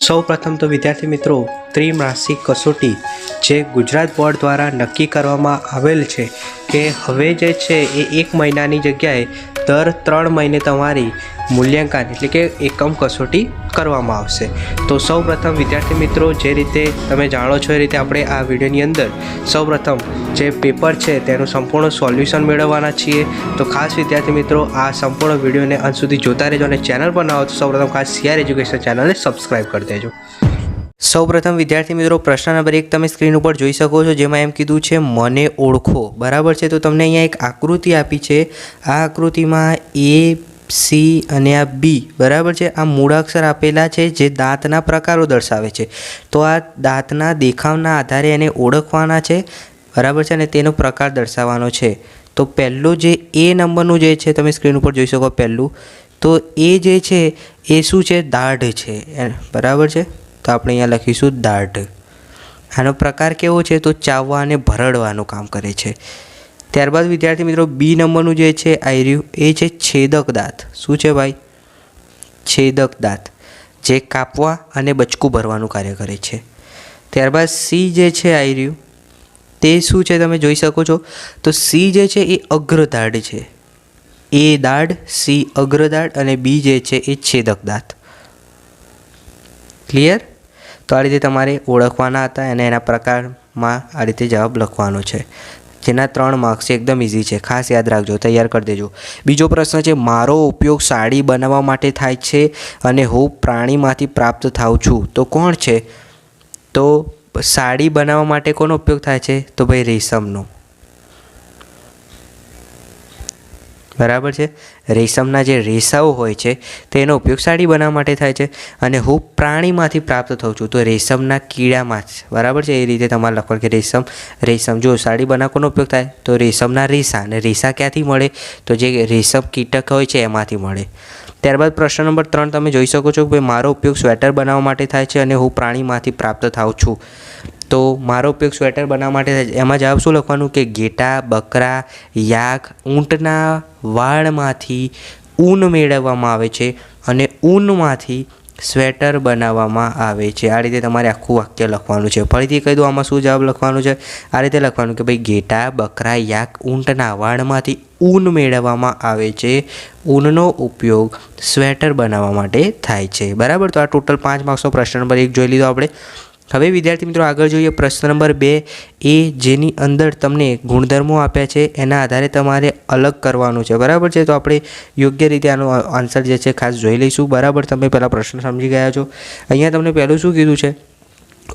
સૌ પ્રથમ તો વિદ્યાર્થી મિત્રો ત્રિમાસિક કસોટી જે ગુજરાત બોર્ડ દ્વારા નક્કી કરવામાં આવેલ છે કે હવે જે છે એ 1 મહિનાની જગ્યાએ દર 3 મહિને તમારી મૂલ્યાંકન એટલે કે એકમ કસોટી કરવામાં આવશે। તો સૌ પ્રથમ વિદ્યાર્થી મિત્રો જે રીતે તમે જાણો છો એ રીતે આપણે આ વિડીયોની અંદર સૌ પ્રથમ જે પેપર છે તેનું સંપૂર્ણ સોલ્યુશન મેળવવાના છીએ। તો ખાસ વિદ્યાર્થી મિત્રો આ સંપૂર્ણ વિડીયોને અંત સુધી જોતા રહેજો અને ચેનલ પર ન હોય તો સૌ પ્રથમ ખાસ સીઆર એજ્યુકેશન ચેનલને સબસ્ક્રાઈબ કરી દેજો। સૌ પ્રથમ વિદ્યાર્થી મિત્રો પ્રશ્ન નંબર 1 તમે સ્ક્રીન ઉપર જોઈ શકો છો, જેમાં એમ કીધું છે મને ઓળખો, બરાબર છે। તો તમને અહીંયા એક આકૃતિ આપી છે, આ આકૃતિમાં A C અને આ B, બરાબર છે, આ મૂળાક્ષર આપેલા છે જે દાંતના પ્રકારો દર્શાવે છે। તો આ દાંતના દેખાવના આધારે એને ઓળખવાના છે, બરાબર છે, અને તેનો પ્રકાર દર્શાવવાનો છે। તો પહેલું જે A નંબરનું જે છે તમે સ્ક્રીન ઉપર જોઈ શકો, પહેલું તો એ જે છે એ શું છે, દાઢ છે, બરાબર છે। તો આપણે અહીંયા લખીશું દાઢ। આનો પ્રકાર કેવો છે, તો ચાવવા અને ભરડવાનું કામ કરે છે। ત્યારબાદ વિદ્યાર્થી મિત્રો B નંબરનું જે છે આયર્યું એ છે છેદક દાંત। શું છે ભાઈ? છેદક દાંત, જે કાપવા અને બચકું ભરવાનું કાર્ય કરે છે। ત્યારબાદ C જે છે આયર્યું તે શું છે તમે જોઈ શકો છો, તો C જે છે એ અગ્રદાઢ છે, A દાઢ, C અગ્રદાઢ અને B જે છે એ છેદક દાંત। ક્લિયર? તો આ રીતે તમારે ઓળખવાના હતા અને એના પ્રકારમાં આ રીતે જવાબ લખવાનો છે, જેના 3 માર્ક્સ છે, એકદમ ઇઝી છે, ખાસ યાદ રાખજો, તૈયાર કરી દેજો। બીજો પ્રશ્ન છે મારો ઉપયોગ સાડી બનાવવા માટે થાય છે અને હું પ્રાણીમાંથી પ્રાપ્ત થાઉં છું, તો કોણ છે? તો સાડી બનાવવા માટે કોનો ઉપયોગ થાય છે? તો ભાઈ રેશમનો, બરાબર છે। રેશમના જે રેસાઓ હોય છે તેનો ઉપયોગ સાડી બનાવવા માટે થાય છે। અને હું પ્રાણીમાંથી પ્રાપ્ત થઉં છું, તો રેશમના કીડામાં જ, બરાબર છે। એ રીતે તમારે લખવાનું કે રેશમ જો સાડી બનાવવાનો ઉપયોગ થાય તો રેશમના રેસા, અને રેસા ક્યાંથી મળે? તો જે રેશમ કીટક હોય છે એમાંથી મળે। ત્યારબાદ પ્રશ્ન નંબર 3 તમે જોઈ શકો છો કે મારો ઉપયોગ સ્વેટર બનાવવા માટે થાય છે અને હું પ્રાણીમાંથી પ્રાપ્ત થાઉં છું, તો મારો ઉપયોગ સ્વેટર બનાવવા માટે થાય છે, એમાં જવાબ શું લખવાનું કે ઘેટા, બકરા, યાક, ઊંટના વાળમાંથી ઊન મેળવવામાં આવે છે અને ઊનમાંથી સ્વેટર બનાવવામાં આવે છે। આ રીતે તમારે આખું વાક્ય લખવાનું છે। ફરીથી કહી દઉં આમાં શું જવાબ લખવાનું છે, આ રીતે લખવાનું કે ભાઈ ઘેટા, બકરા, યાક, ઊંટના વાળમાંથી ઊન મેળવવામાં આવે છે, ઊનનો ઉપયોગ સ્વેટર બનાવવા માટે થાય છે, બરાબર। તો આ ટોટલ 5 માર્ક્સનો પ્રશ્ન નંબર 1 જોઈ લીધો આપણે। હવે વિદ્યાર્થી મિત્રો આગળ જોઈએ પ્રશ્ન નંબર 2 એ, જેની અંદર તમને ગુણધર્મો આપ્યા છે એના આધારે તમારે અલગ કરવાનું છે, બરાબર છે। તો આપણે યોગ્ય રીતે આનો આન્સર જે છે ખાસ જોઈ લઈશું, બરાબર। તમે પહેલાં પ્રશ્ન સમજી ગયા છો। અહીંયા તમને પહેલું શું કીધું છે,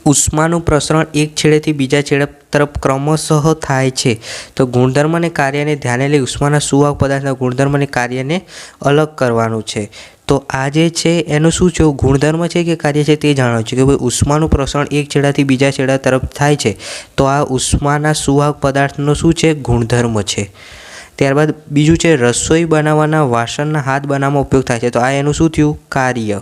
ઉષ્માનું પ્રસરણ એક છેડેથી બીજા છેડા તરફ ક્રમશઃ થાય છે, તો ગુણધર્મ અને કાર્યને ધ્યાને લઈ ઉષ્માના સુવાહક પદાર્થના ગુણધર્મ અને કાર્યને અલગ કરવાનું છે। તો આ જે છે એનું શું છે, ગુણધર્મ છે કે કાર્ય છે તે જાણો છે કે ભાઈ ઉષ્માનું પ્રસરણ એક છેડાથી બીજા છેડા તરફ થાય છે, તો આ ઉષ્માના સુવાહક પદાર્થનો શું છે, ગુણધર્મ છે। ત્યારબાદ બીજું છે રસોઈ બનાવવાના વાસણના હાથ બનાવવામાં ઉપયોગ થાય છે, તો આ એનું શું થયું, કાર્ય।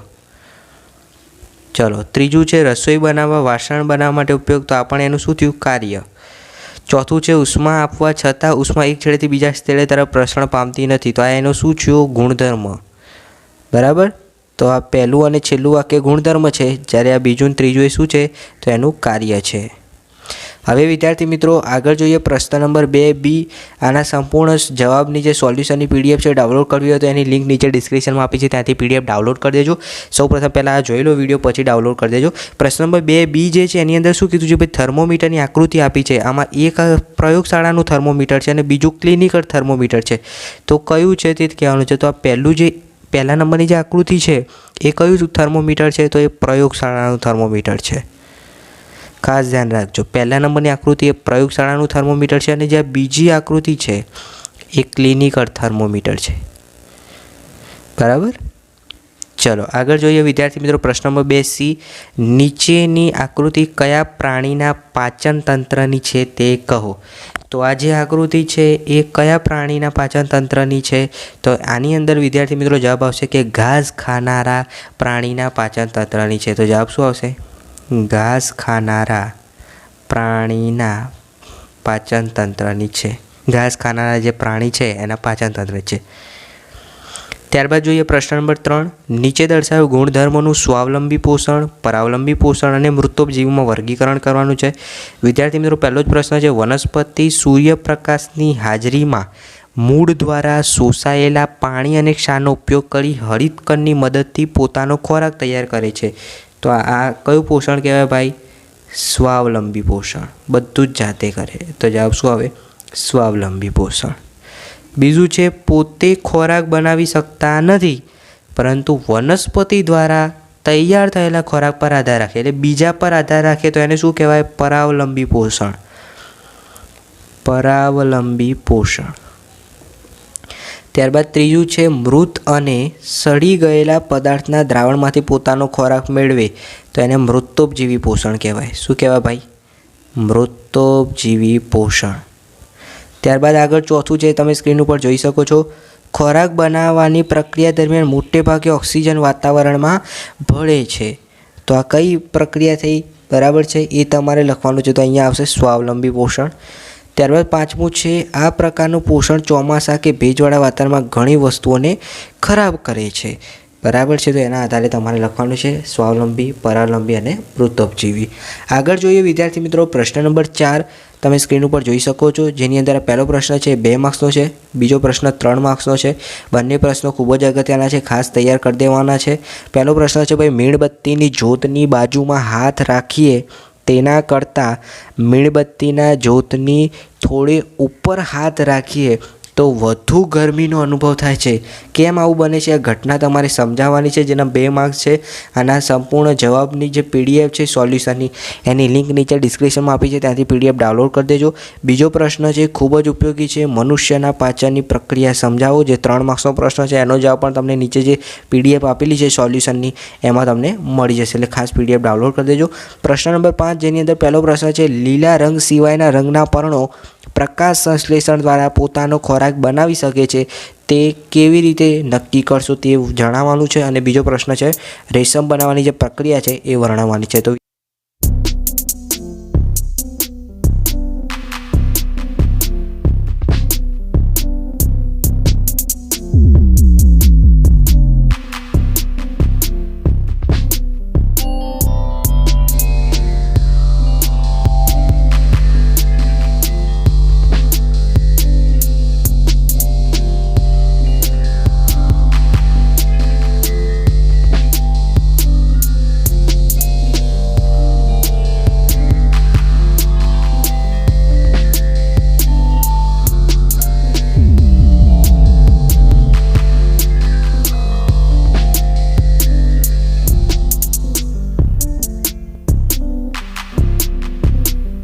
ચલો ત્રીજું છે રસોઈ બનાવવા વાસણ બનાવવા માટે ઉપયોગ, તો આ પણ એનું શું થયું, કાર્ય। ચોથું છે ઉષ્મા આપવા છતાં ઉષ્મા એક છેડેથી બીજા છેડે તરફ પ્રસરણ પામતી નથી, તો આ એનું શું થયું, ગુણધર્મ, બરાબર। તો આ પહેલું અને છેલ્લું વાક્ય ગુણધર્મ છે, જ્યારે આ બીજું અને ત્રીજું એ શું છે, તો એનું કાર્ય છે। હવે વિદ્યાર્થી મિત્રો આગળ જોઈએ પ્રશ્ન નંબર 2B। આના સંપૂર્ણ જવાબની જે સોલ્યુશનની PDF છે ડાઉનલોડ કરવી હોય તો એની લિંક નીચે ડિસ્ક્રિપ્શનમાં આપી છે, ત્યાંથી PDF ડાઉનલોડ કરી દેજો। સૌપ્રથમ પહેલાં આ જોઈ લો વિડીયો, પછી ડાઉનલોડ કરી દેજો। પ્રશ્ન નંબર 2B જે છે એની અંદર શું કીધું છે, ભાઈ થર્મોમીટરની આકૃતિ આપી છે, આમાં એક પ્રયોગશાળાનું થર્મોમીટર છે અને બીજું ક્લિનિકલ થર્મોમીટર છે, તો કયું છે તે કહેવાનું છે। તો આ પહેલા નંબરની જે આકૃતિ છે એ કયું થર્મોમીટર છે, તો એ પ્રયોગશાળાનું થર્મોમીટર છે, ખાસ ધ્યાન રાખજો। પહેલા નંબરની આકૃતિ એ પ્રયોગશાળાનું થર્મોમીટર છે અને જે બીજી આકૃતિ છે એ ક્લિનિકલ થર્મોમીટર છે, બરાબર। ચલો આગળ જોઈએ વિદ્યાર્થી મિત્રો પ્રશ્ન નંબર 2C। નીચેની આકૃતિ કયા પ્રાણીના પાચન તંત્રની છે તે કહો, તો આ જે આકૃતિ છે એ કયા પ્રાણીના પાચન તંત્રની છે, તો આની અંદર વિદ્યાર્થી મિત્રો જવાબ આવશે કે ઘાસ ખાનારા પ્રાણીના પાચન તંત્રની છે, તો જવાબ શું આવશે, ઘાસ ખાનારા પ્રાણીના પાચન તંત્રની છે, ઘાસ ખાનારા જે પ્રાણી છે એના પાચન તંત્ર છે। ત્યારબાદ જોઈએ પ્રશ્ન નંબર 3. નીચે દર્શાવેલ ગુણધર્મોનું સ્વાવલંબી પોષણ, પરાવલંબી પોષણ અને મૃતોપજીવીમાં વર્ગીકરણ કરવાનું છે. વિદ્યાર્થી મિત્રો, પહેલો જ પ્રશ્ન છે, વનસ્પતિ સૂર્યપ્રકાશની હાજરીમાં મૂળ દ્વારા શોષાયેલા પાણી અને ક્ષારનો ઉપયોગ કરી હરિતકણની મદદથી પોતાનો ખોરાક તૈયાર કરે છે. તો આ કયું પોષણ કહેવાય ભાઈ? સ્વાવલંબી પોષણ. બધું જ જાતે કરે. તો જવાબ શું આવે? સ્વાવલંબી પોષણ. બીજું છે, પોતે ખોરાક બનાવી શકતા નથી પરંતુ વનસ્પતિ દ્વારા તૈયાર થયેલા ખોરાક પર આધાર રાખે, એટલે બીજા પર આધાર રાખે તો એને શું કહેવાય? પરાવલંબી પોષણ. પરાવલંબી પોષણ. ત્યારબાદ ત્રીજું છે, મૃત અને સડી ગયેલા પદાર્થના દ્રાવણમાંથી પોતાનો ખોરાક મેળવે તો એને મૃતોપજીવી પોષણ કહેવાય. શું કહેવાય ભાઈ? મૃતોપજીવી પોષણ. ત્યારબાદ આગળ ચોથું છે, તમે સ્ક્રીન ઉપર જોઈ શકો છો, ખોરાક બનાવવાની પ્રક્રિયા દરમિયાન મોટે ભાગે ઓક્સિજન વાતાવરણમાં ભળે છે. તો આ કઈ પ્રક્રિયા થઈ? બરાબર છે, એ તમારે લખવાનું છે. તો અહીંયા આવશે સ્વાવલંબી પોષણ. ત્યારબાદ પાંચમું છે, આ પ્રકારનું પોષણ ચોમાસા કે ભેજવાળા વાતાવરણમાં ઘણી વસ્તુઓને ખરાબ કરે છે. બરાબર છે, તો એના આધારે તમારે લખવાનું છે સ્વાવલંબી, પરાવલંબી અને મૃતોપજીવી. આગળ જોઈએ વિદ્યાર્થી મિત્રો પ્રશ્ન નંબર 4. તમે સ્ક્રીન ઉપર જોઈ શકો છો, જેની અંદર પહેલો પ્રશ્ન છે 2 માર્ક્સનો છે, બીજો પ્રશ્ન 3 માર્ક્સનો છે. બંને પ્રશ્નો ખૂબ જ અગત્યના છે, ખાસ તૈયાર કરી દેવાના છે. પહેલો પ્રશ્ન છે ભાઈ, મીણબત્તીની જ્યોતની બાજુમાં હાથ રાખીએ તેના કરતાં મીણબત્તીના જ્યોતની થોડી ઉપર હાથ રાખીએ તો વધુ ગરમીનો અનુભવ થાય છે. કેમ આવું બને છે? આ ઘટના તમારે સમજાવવાની છે, જેના 2 માર્ક્સ છે. આના સંપૂર્ણ જવાબની જે PDF છે સોલ્યુશનની, એની લિંક નીચે ડિસ્ક્રિપ્શનમાં આપી છે, ત્યાંથી PDF ડાઉનલોડ કરી દેજો. બીજો પ્રશ્ન છે, ખૂબ જ ઉપયોગી છે, મનુષ્યના પાચનની પ્રક્રિયા સમજાવો, જે 3 માર્ક્સનો પ્રશ્ન છે. એનો જવાબ પણ તમને નીચે જે PDF આપેલી છે સોલ્યુશનની, એમાં તમને મળી જશે, એટલે ખાસ PDF ડાઉનલોડ કરી દેજો. પ્રશ્ન નંબર 5, જેની અંદર પહેલો પ્રશ્ન છે, લીલા રંગ સિવાયના રંગના પર્ણો પ્રકાશ સંશ્લેષણ દ્વારા પોતાનો ખોરાક બનાવી શકે છે, તે કેવી રીતે નક્કી કરશો તે જણાવવાનું છે. અને બીજો પ્રશ્ન છે, રેશમ બનાવવાની જે પ્રક્રિયા છે એ વર્ણવવાની છે. તો